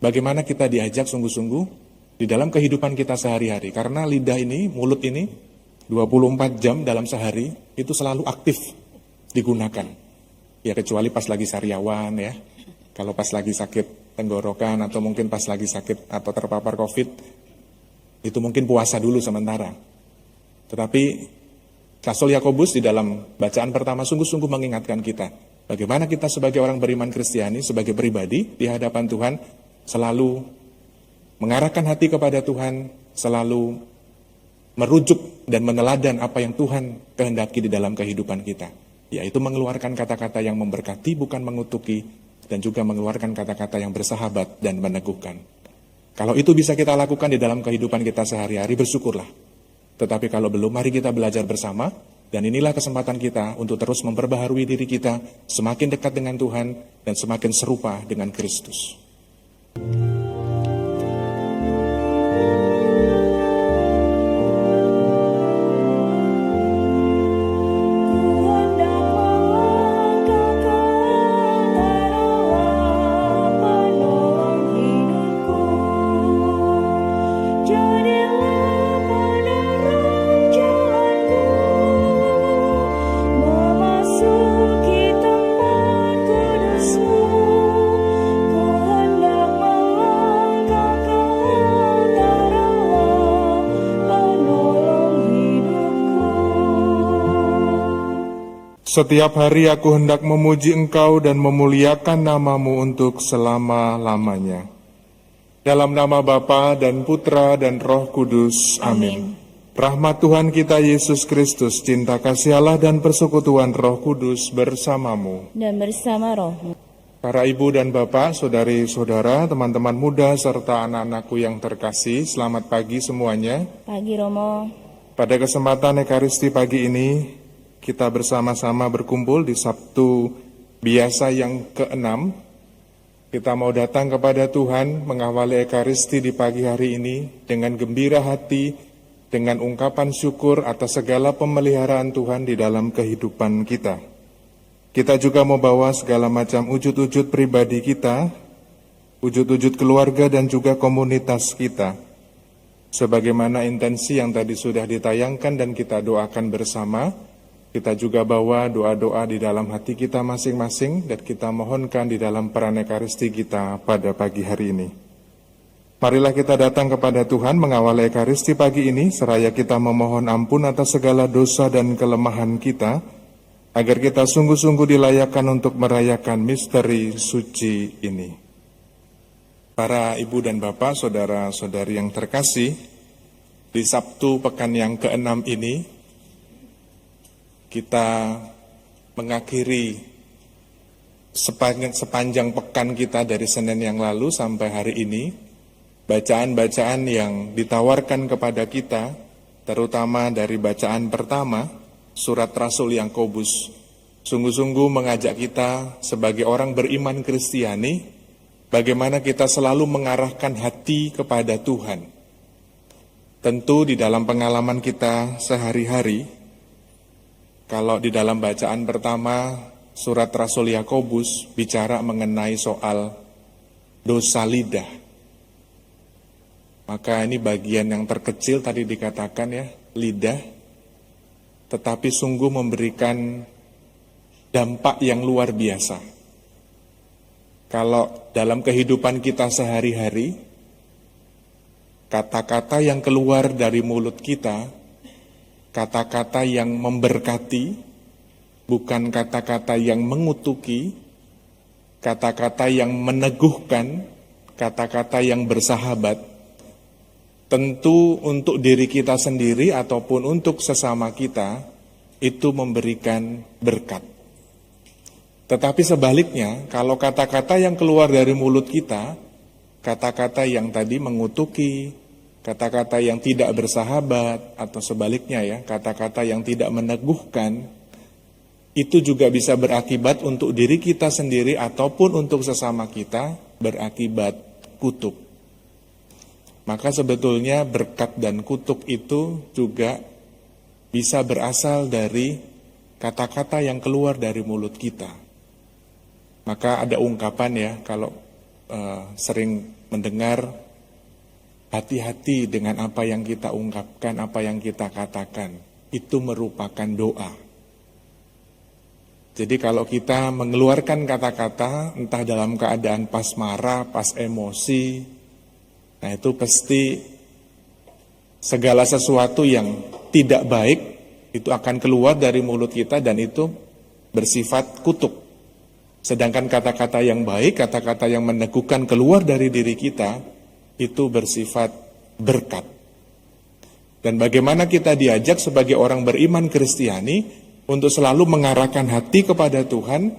bagaimana kita diajak sungguh-sungguh di dalam kehidupan kita sehari-hari. Karena lidah ini, mulut ini, 24 jam dalam sehari itu selalu aktif digunakan. Ya kecuali pas lagi sariawan ya. Kalau pas lagi sakit tenggorokan atau mungkin pas lagi sakit atau terpapar COVID, itu mungkin puasa dulu sementara. Tetapi Rasul Yakobus di dalam bacaan pertama sungguh-sungguh mengingatkan kita, bagaimana kita sebagai orang beriman Kristiani, sebagai pribadi di hadapan Tuhan, selalu mengarahkan hati kepada Tuhan, selalu merujuk dan meneladan apa yang Tuhan kehendaki di dalam kehidupan kita. Yaitu mengeluarkan kata-kata yang memberkati, bukan mengutuki, dan juga mengeluarkan kata-kata yang bersahabat dan meneguhkan. Kalau itu bisa kita lakukan di dalam kehidupan kita sehari-hari, bersyukurlah. Tetapi kalau belum, mari kita belajar bersama, dan inilah kesempatan kita untuk terus memperbaharui diri kita, semakin dekat dengan Tuhan, dan semakin serupa dengan Kristus. Setiap hari aku hendak memuji Engkau dan memuliakan nama-Mu untuk selama-lamanya. Dalam nama Bapa dan Putra dan Roh Kudus. Amin. Rahmat Tuhan kita Yesus Kristus, cinta kasih Allah dan persekutuan Roh Kudus bersamamu. Dan bersama rohmu. Para ibu dan bapak, saudari-saudara, teman-teman muda, serta anak-anakku yang terkasih, selamat pagi semuanya. Pagi Romo. Pada kesempatan Ekaristi pagi ini, kita bersama-sama berkumpul di Sabtu biasa yang ke-6. Kita mau datang kepada Tuhan mengawali Ekaristi di pagi hari ini dengan gembira hati, dengan ungkapan syukur atas segala pemeliharaan Tuhan di dalam kehidupan kita. Kita juga mau bawa segala macam wujud-wujud pribadi kita, wujud-wujud keluarga dan juga komunitas kita. Sebagaimana intensi yang tadi sudah ditayangkan dan kita doakan bersama, kita juga bawa doa-doa di dalam hati kita masing-masing dan kita mohonkan di dalam peran Ekaristi kita pada pagi hari ini. Marilah kita datang kepada Tuhan mengawali Ekaristi pagi ini, seraya kita memohon ampun atas segala dosa dan kelemahan kita, agar kita sungguh-sungguh dilayakkan untuk merayakan misteri suci ini. Para ibu dan bapak, saudara-saudari yang terkasih, di Sabtu pekan yang ke-6 ini, kita mengakhiri sepanjang pekan kita dari Senin yang lalu sampai hari ini, bacaan-bacaan yang ditawarkan kepada kita, terutama dari bacaan pertama, surat Rasul Yakobus, sungguh-sungguh mengajak kita sebagai orang beriman Kristiani, bagaimana kita selalu mengarahkan hati kepada Tuhan. Tentu di dalam pengalaman kita sehari-hari, kalau di dalam bacaan pertama, surat Rasul Yakobus bicara mengenai soal dosa lidah. Maka ini bagian yang terkecil tadi dikatakan ya, lidah, tetapi sungguh memberikan dampak yang luar biasa. Kalau dalam kehidupan kita sehari-hari, kata-kata yang keluar dari mulut kita, kata-kata yang memberkati, bukan kata-kata yang mengutuki, kata-kata yang meneguhkan, kata-kata yang bersahabat, tentu untuk diri kita sendiri ataupun untuk sesama kita, itu memberikan berkat. Tetapi sebaliknya, kalau kata-kata yang keluar dari mulut kita, kata-kata yang tadi mengutuki, kata-kata yang tidak bersahabat, atau sebaliknya ya, kata-kata yang tidak meneguhkan, itu juga bisa berakibat untuk diri kita sendiri ataupun untuk sesama kita, berakibat kutuk. Maka sebetulnya berkat dan kutuk itu juga bisa berasal dari kata-kata yang keluar dari mulut kita. Maka ada ungkapan ya, kalau sering mendengar, hati-hati dengan apa yang kita ungkapkan, apa yang kita katakan. Itu merupakan doa. Jadi kalau kita mengeluarkan kata-kata, entah dalam keadaan pas marah, pas emosi, nah itu pasti segala sesuatu yang tidak baik, itu akan keluar dari mulut kita dan itu bersifat kutuk. Sedangkan kata-kata yang baik, kata-kata yang meneguhkan keluar dari diri kita, itu bersifat berkat. Dan bagaimana kita diajak sebagai orang beriman Kristiani untuk selalu mengarahkan hati kepada Tuhan,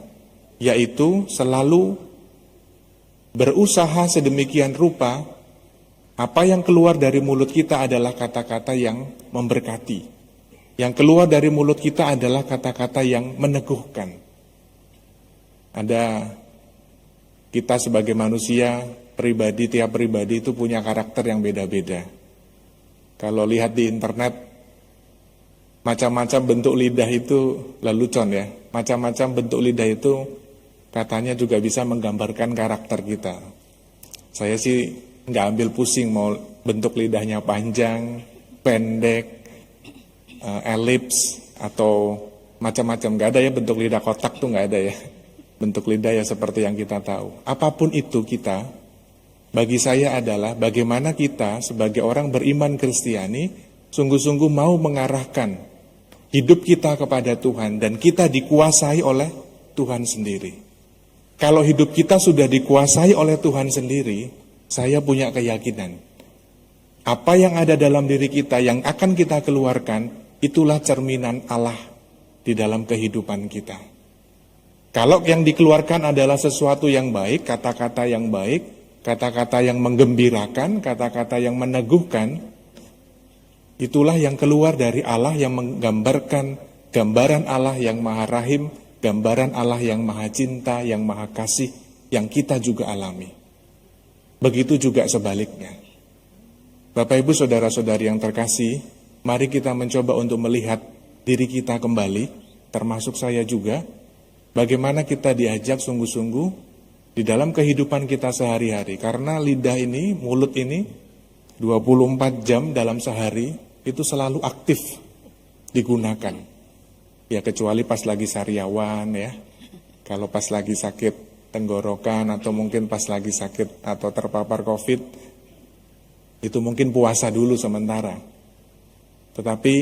yaitu selalu berusaha sedemikian rupa, apa yang keluar dari mulut kita adalah kata-kata yang memberkati. Yang keluar dari mulut kita adalah kata-kata yang meneguhkan. Ada kita sebagai manusia, pribadi, tiap pribadi itu punya karakter yang beda-beda. Kalau lihat di internet, macam-macam bentuk lidah itu lelucon ya. Macam-macam bentuk lidah itu katanya juga bisa menggambarkan karakter kita. Saya sih nggak ambil pusing mau bentuk lidahnya panjang, pendek, elips, atau macam-macam. Nggak ada ya bentuk lidah kotak tuh nggak ada ya. Bentuk lidah ya seperti yang kita tahu. Apapun itu kita, bagi saya adalah bagaimana kita sebagai orang beriman Kristiani sungguh-sungguh mau mengarahkan hidup kita kepada Tuhan dan kita dikuasai oleh Tuhan sendiri. Kalau hidup kita sudah dikuasai oleh Tuhan sendiri, saya punya keyakinan apa yang ada dalam diri kita yang akan kita keluarkan, itulah cerminan Allah di dalam kehidupan kita. Kalau yang dikeluarkan adalah sesuatu yang baik, kata-kata yang baik, kata-kata yang menggembirakan, kata-kata yang meneguhkan, itulah yang keluar dari Allah yang menggambarkan gambaran Allah yang maha rahim, gambaran Allah yang maha cinta, yang maha kasih, yang kita juga alami. Begitu juga sebaliknya. Bapak Ibu Saudara-saudari yang terkasih, mari kita mencoba untuk melihat diri kita kembali, termasuk saya juga, bagaimana kita diajak sungguh-sungguh di dalam kehidupan kita sehari-hari. Karena lidah ini, mulut ini, 24 jam dalam sehari, itu selalu aktif digunakan. Ya kecuali pas lagi sariawan ya, kalau pas lagi sakit tenggorokan atau mungkin pas lagi sakit atau terpapar COVID, itu mungkin puasa dulu sementara. Tetapi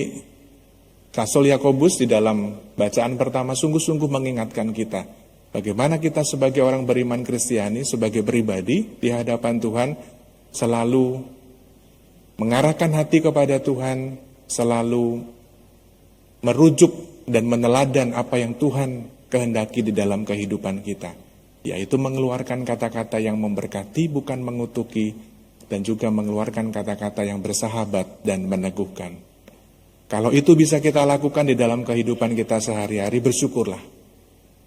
Rasul Yakobus di dalam bacaan pertama sungguh-sungguh mengingatkan kita, bagaimana kita sebagai orang beriman Kristiani, sebagai pribadi di hadapan Tuhan, selalu mengarahkan hati kepada Tuhan, selalu merujuk dan meneladan apa yang Tuhan kehendaki di dalam kehidupan kita, yaitu mengeluarkan kata-kata yang memberkati, bukan mengutuki, dan juga mengeluarkan kata-kata yang bersahabat dan meneguhkan. Kalau itu bisa kita lakukan di dalam kehidupan kita sehari-hari, bersyukurlah.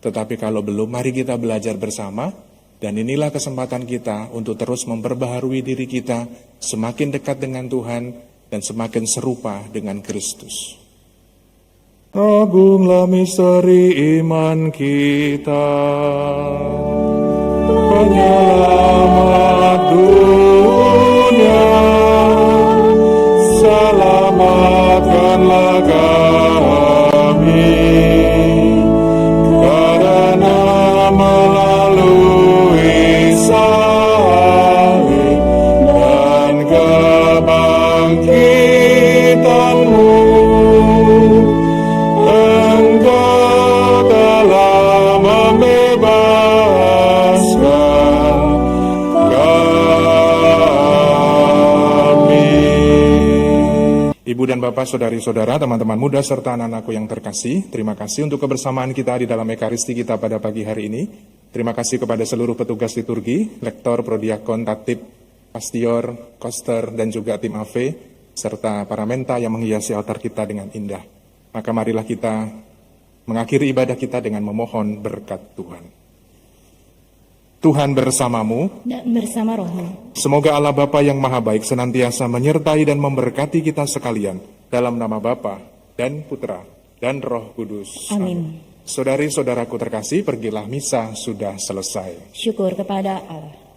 Tetapi kalau belum, mari kita belajar bersama, dan inilah kesempatan kita untuk terus memperbaharui diri kita, semakin dekat dengan Tuhan, dan semakin serupa dengan Kristus. Agunglah misteri iman kita, penyelamat dunia, selamatkanlah kami, karena melalui salib dan kebangkitan-Mu, Engkau telah membebaskan kami. Ibu dan Bapak, saudari-saudara, teman-teman muda, serta anak-anakku yang terkasih, terima kasih untuk kebersamaan kita di dalam Ekaristi kita pada pagi hari ini. Terima kasih kepada seluruh petugas liturgi, lektor, prodiakon, tatib, pastior, koster, dan juga tim AV, serta para menta yang menghiasi altar kita dengan indah. Maka marilah kita mengakhiri ibadah kita dengan memohon berkat Tuhan. Tuhan bersamamu, dan bersama rohmu. semoga Allah Bapa yang Maha Baik senantiasa menyertai dan memberkati kita sekalian, dalam nama Bapa dan Putra dan Roh Kudus. Amin. Saudari-saudaraku terkasih, pergilah misa sudah selesai. Syukur kepada Allah.